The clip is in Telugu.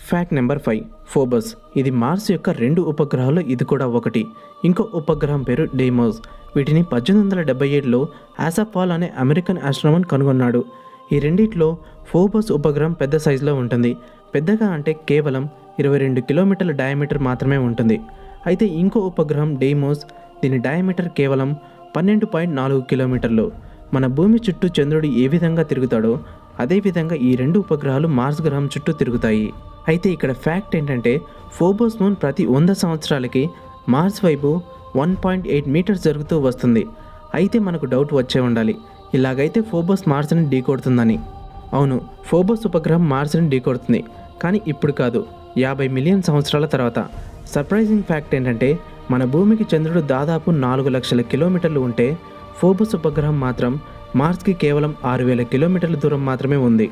Fact number 5, ఫోబస్. ఇది మార్స్ యొక్క 2 ఉపగ్రహాల్లో ఇది కూడా ఒకటి. ఇంకో ఉపగ్రహం పేరు డెయిమోస్. వీటిని 1877లో ఆసాఫాల్ అనే అమెరికన్ ఆస్ట్రోనామర్ కనుగొన్నాడు. ఈ రెండిట్లో ఫోబస్ ఉపగ్రహం పెద్ద సైజులో ఉంటుంది. పెద్దగా అంటే కేవలం 22 కిలోమీటర్ల డయామీటర్ మాత్రమే ఉంటుంది. అయితే ఇంకో ఉపగ్రహం డెయిమోస్, దీని డయామీటర్ కేవలం 12.4 కిలోమీటర్లు. మన భూమి చుట్టూ చంద్రుడు ఏ విధంగా తిరుగుతాడో అదేవిధంగా ఈ 2 ఉపగ్రహాలు మార్స్ గ్రహం చుట్టూ తిరుగుతాయి. అయితే ఇక్కడ ఫ్యాక్ట్ ఏంటంటే ఫోబోస్ మూన్ ప్రతి 100 సంవత్సరాలకి మార్స్ వైపు 1.8 మీటర్స్ జరుగుతూ వస్తుంది. అయితే మనకు డౌట్ వచ్చే ఉండాలి, ఇలాగైతే ఫోబోస్ మార్స్ని ఢీకొడుతుందని. అవును, ఫోబోస్ ఉపగ్రహం మార్స్ని ఢీకొడుతుంది, కానీ ఇప్పుడు కాదు, 50 మిలియన్ సంవత్సరాల తర్వాత. సర్ప్రైజింగ్ ఫ్యాక్ట్ ఏంటంటే మన భూమికి చంద్రుడు దాదాపు 4 లక్షల కిలోమీటర్లు ఉంటే ఫోబోస్ ఉపగ్రహం మాత్రం మార్స్కి కేవలం 6,000 కిలోమీటర్ల దూరం మాత్రమే ఉంది.